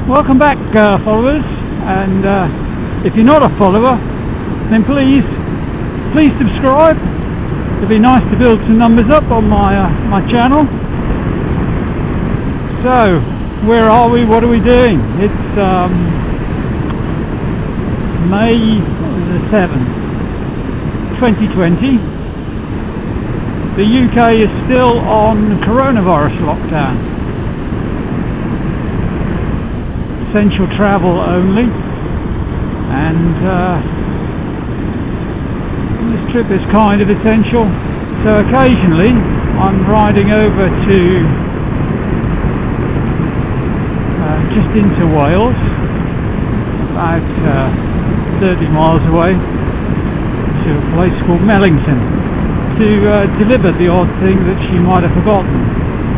Welcome back, followers, and if you're not a follower, then please subscribe. It'd be nice to build some numbers up on my channel. So, where are we? What are we doing? It's May the 7th, 2020. The UK is still on coronavirus lockdown. Essential travel only, and this trip is kind of essential, so occasionally I'm riding over to just into Wales, about 30 miles away, to a place called Mellington, to deliver the odd thing that she might have forgotten.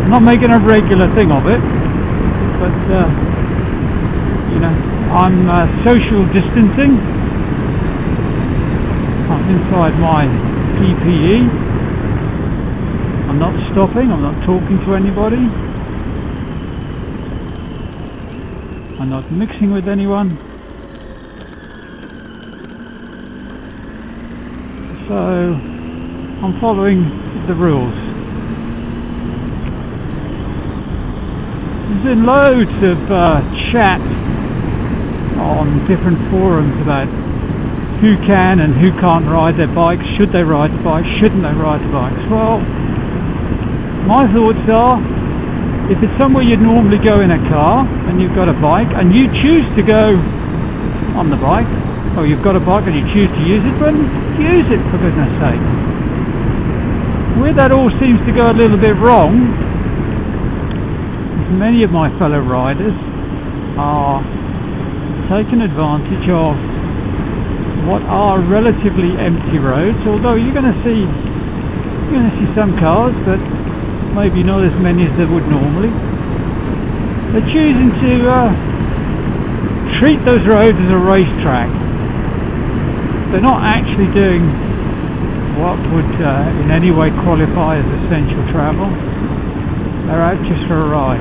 I'm not making a regular thing of it, but you know, I'm social distancing. I'm inside my PPE. I'm not stopping, I'm not talking to anybody. I'm not mixing with anyone. So, I'm following the rules. There's been loads of chat on different forums about who can and who can't ride their bikes, should they ride the bikes, shouldn't they ride the bikes. Well, my thoughts are, if it's somewhere you'd normally go in a car and you've got a bike and you choose to go on the bike, or you've got a bike and you choose to use it, then use it, for goodness sake. Where that all seems to go a little bit wrong, many of my fellow riders are taking advantage of what are relatively empty roads, although you're going to see some cars, but maybe not as many as they would normally. They're choosing to treat those roads as a racetrack. They're not actually doing what would in any way qualify as essential travel. They're out just for a ride.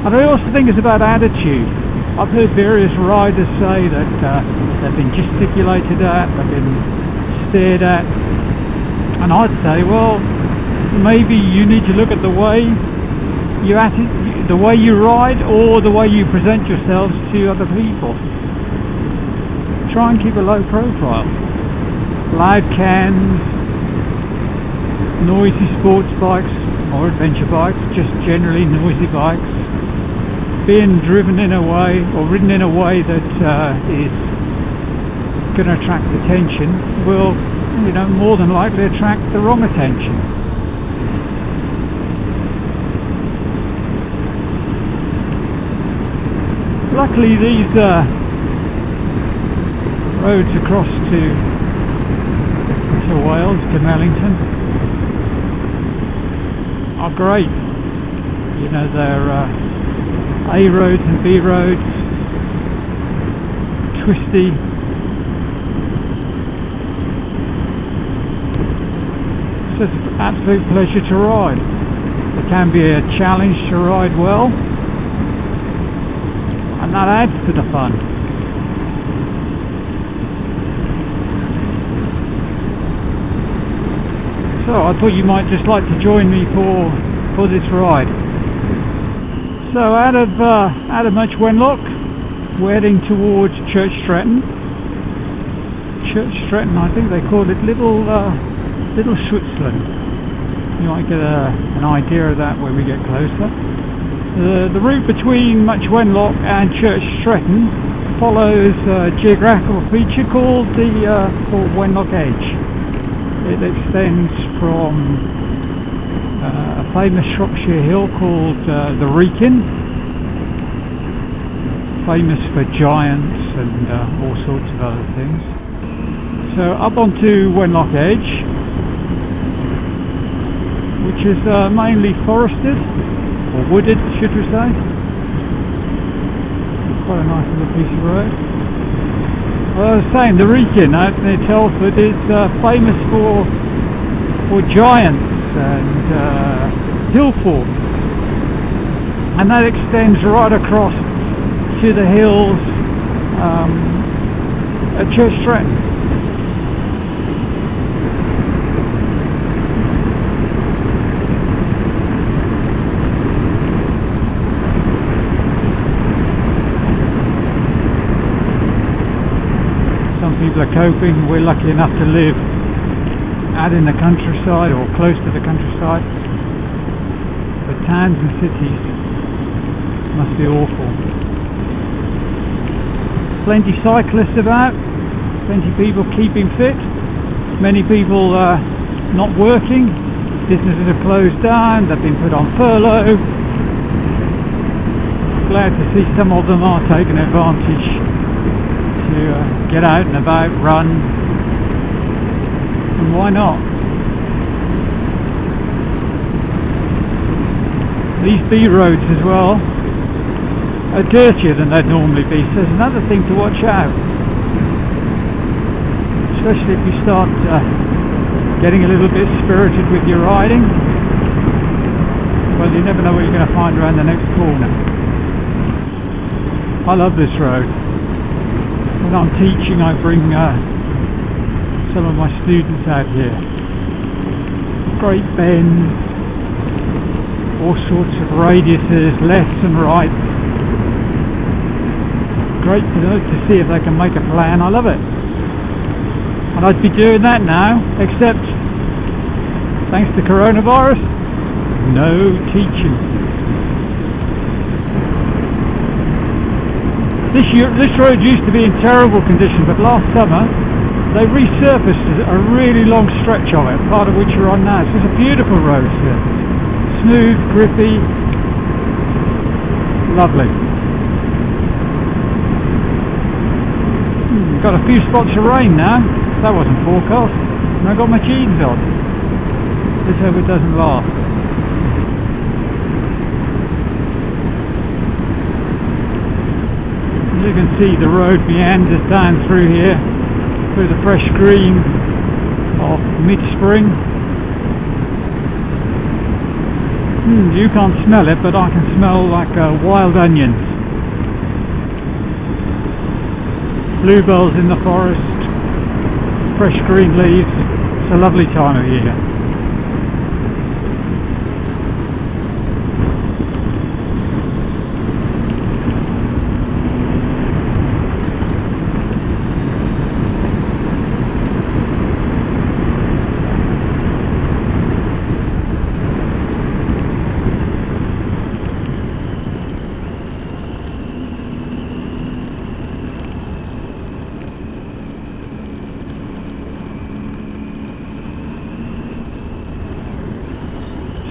And I also think it's about attitude. I've heard various riders say that they've been gesticulated at, they've been stared at, and I'd say, well, maybe you need to look at the way you ride, or the way you present yourselves to other people. Try and keep a low profile. Loud cans, noisy sports bikes or adventure bikes, just generally noisy bikes, being driven in a way or ridden in a way that is going to attract attention will, you know, more than likely attract the wrong attention. Luckily these roads across to Wales, to Mellington, are great. You know, they're A roads and B roads, twisty. It's just an absolute pleasure to ride. It can be a challenge to ride well, and that adds to the fun. So I thought you might just like to join me for this ride. So out of Much Wenlock, we're heading towards Church Stretton. Church Stretton, I think they call it Little Switzerland. You might get an idea of that when we get closer. The route between Much Wenlock and Church Stretton follows a geographical feature called the Wenlock Edge. It extends from a famous Shropshire hill called the Wrekin, famous for giants and all sorts of other things. So up onto Wenlock Edge, which is mainly forested, or wooded should we say. Quite a nice little piece of road. Well, I was saying, the Wrekin out near Telford is famous for giants and hill forts, and that extends right across into the hills at Church Stretton. Some people are coping. We're lucky enough to live out in the countryside or close to the countryside. The towns and cities must be awful. Plenty cyclists about, plenty people keeping fit, many people not working, businesses have closed down, they've been put on furlough. Glad to see some of them are taking advantage to get out and about, run, and why not? These B roads as well are dirtier than they'd normally be, so there's another thing to watch out, especially if you start getting a little bit spirited with your riding. Well, you never know what you're going to find around the next corner. I love this road. When I'm teaching, I bring some of my students out here. Great bends, all sorts of radiuses, lefts and rights. Great to see if they can make a plan. I love it. And I'd be doing that now, except thanks to coronavirus, no teaching. This road used to be in terrible condition, but last summer they resurfaced a really long stretch of it, part of which you're on now. So it's a beautiful road still. Smooth, grippy, lovely. Got a few spots of rain now. That wasn't forecast. And I got my jeans on. Let's hope it doesn't last. As you can see, the road meanders down through here, through the fresh green of mid-spring. You can't smell it, but I can smell like wild onions. Bluebells in the forest, fresh green leaves. It's a lovely time of year.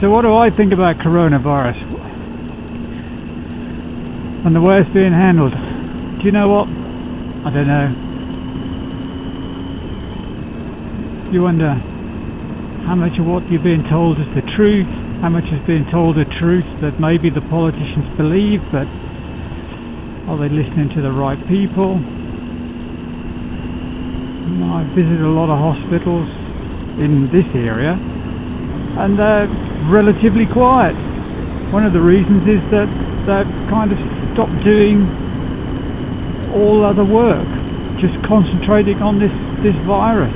So what do I think about coronavirus and the way it's being handled? Do you know what? I don't know. You wonder how much of what you're being told is the truth, how much is being told the truth that maybe the politicians believe, but are they listening to the right people? I visited a lot of hospitals in this area, and they're relatively quiet. One of the reasons is that they've kind of stopped doing all other work, just concentrating on this virus.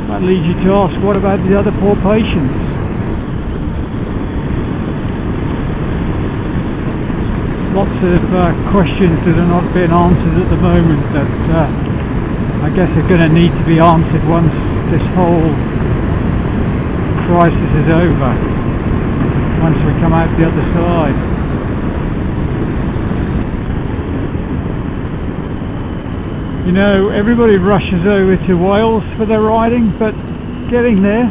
That leads you to ask, what about the other poor patients? Lots of questions that are not being answered at the moment that I guess are going to need to be answered once this whole crisis is over, once we come out the other side. You know, everybody rushes over to Wales for their riding, but getting there,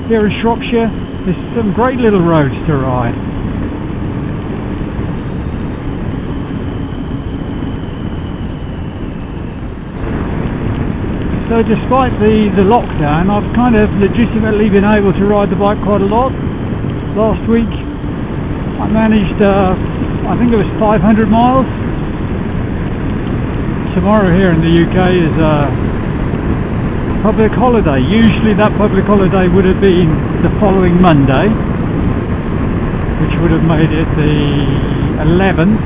here in Shropshire, there's some great little roads to ride. So despite the lockdown, I've kind of legitimately been able to ride the bike quite a lot. Last week I managed, I think it was 500 miles. Tomorrow here in the UK is a public holiday. Usually that public holiday would have been the following Monday, which would have made it the 11th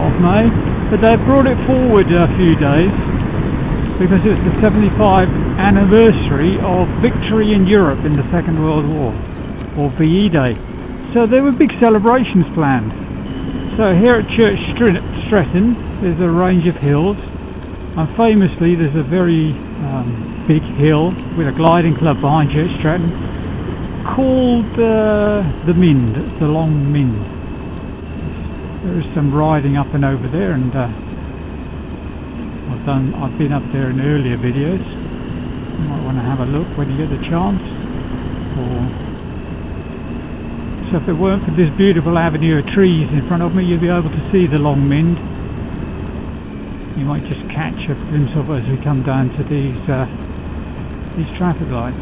of May, but they brought it forward a few days because it's the 75th anniversary of victory in Europe in the Second World War, or VE Day. So there were big celebrations planned. So here at Church Stretton there's a range of hills, and famously there's a very big hill with a gliding club behind Church Stretton called the Mind, the Long Mind. There is some riding up and over there, and I've been up there in earlier videos. You might want to have a look when you get the chance. So if it weren't for this beautiful avenue of trees in front of me, you'd be able to see the Long Mind. You might just catch a glimpse of it as we come down to these traffic lights.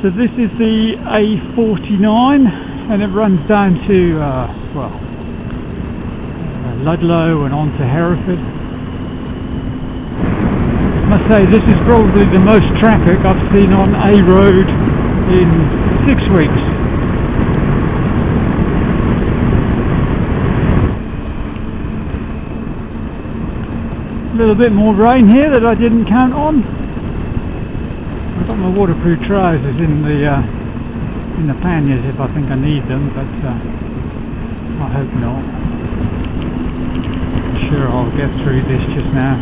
So this is the A49, and it runs down to Ludlow and on to Hereford. I must say this is probably the most traffic I've seen on a road in 6 weeks. A little bit more rain here that I didn't count on. I've got my waterproof trousers in the panniers if I think I need them, but I hope not. I'm sure I'll get through this just now.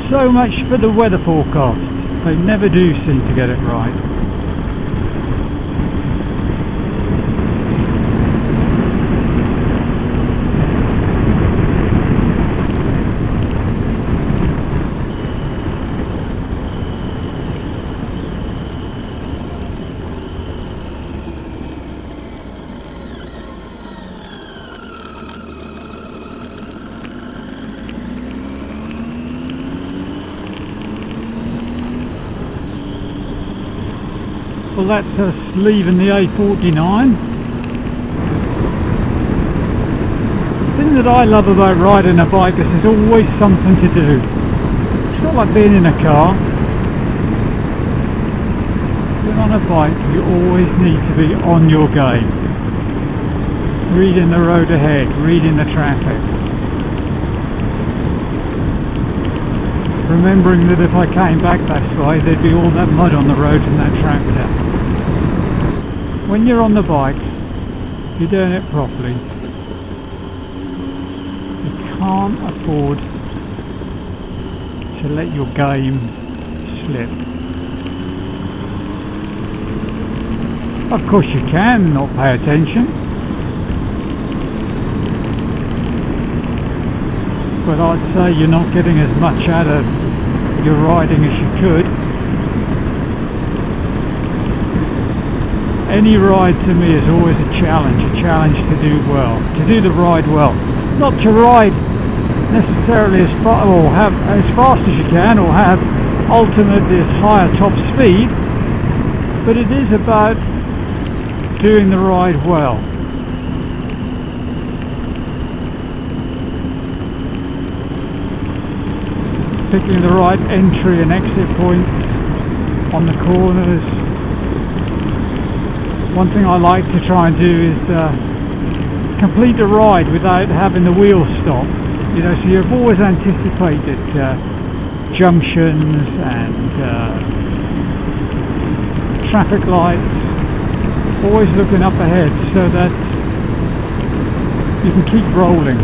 So much for the weather forecast. They never do seem to get it right. Well, that's us leaving the A49. The thing that I love about riding a bike is there's always something to do. It's not like being in a car. When on a bike you always need to be on your game. Reading the road ahead, reading the traffic. Remembering that if I came back that way there'd be all that mud on the road and that tractor. When you're on the bike, you're doing it properly. You can't afford to let your game slip. Of course you can not pay attention, but I'd say you're not getting as much out of your riding as you could. Any ride to me is always a challenge to do well, to do the ride well. Not to ride necessarily as far or have as fast as you can or have ultimately as high a top speed, but it is about doing the ride well. Picking the right entry and exit points on the corners. One thing I like to try and do is complete the ride without having the wheels stop. You know, so you've always anticipated junctions and traffic lights, always looking up ahead so that you can keep rolling.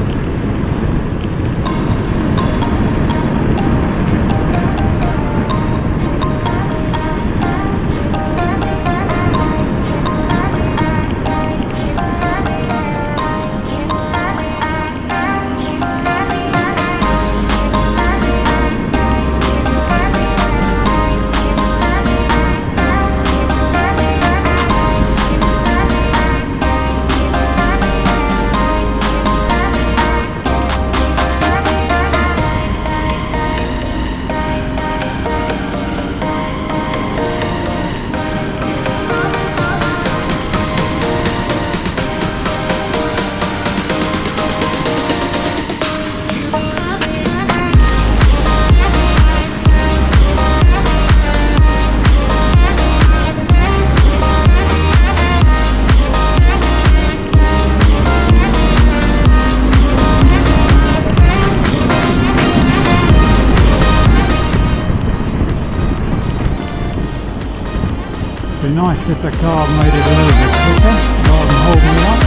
if the car made it a little bit quicker rather than holding it up.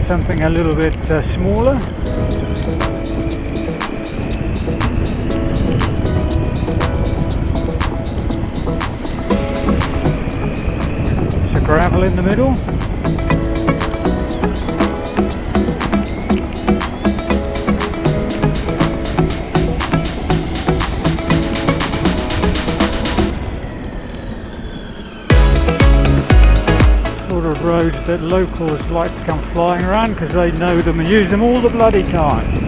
Something a little bit smaller. It's a gravel in the middle. Roads that locals like to come flying around because they know them and use them all the bloody time.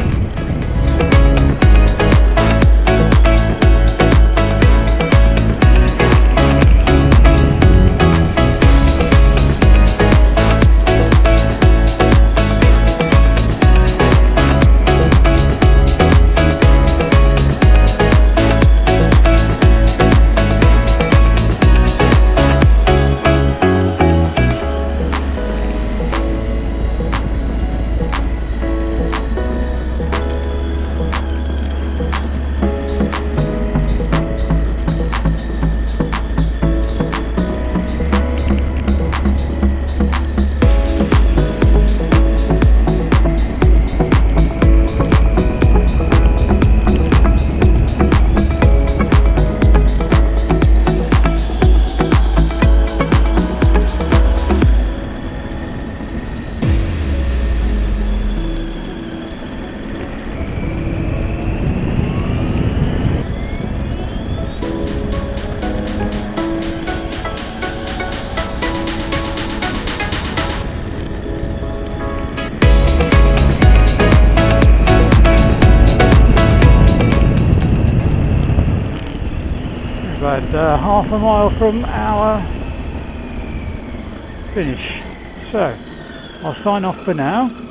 About half a mile from our finish. So I'll sign off for now.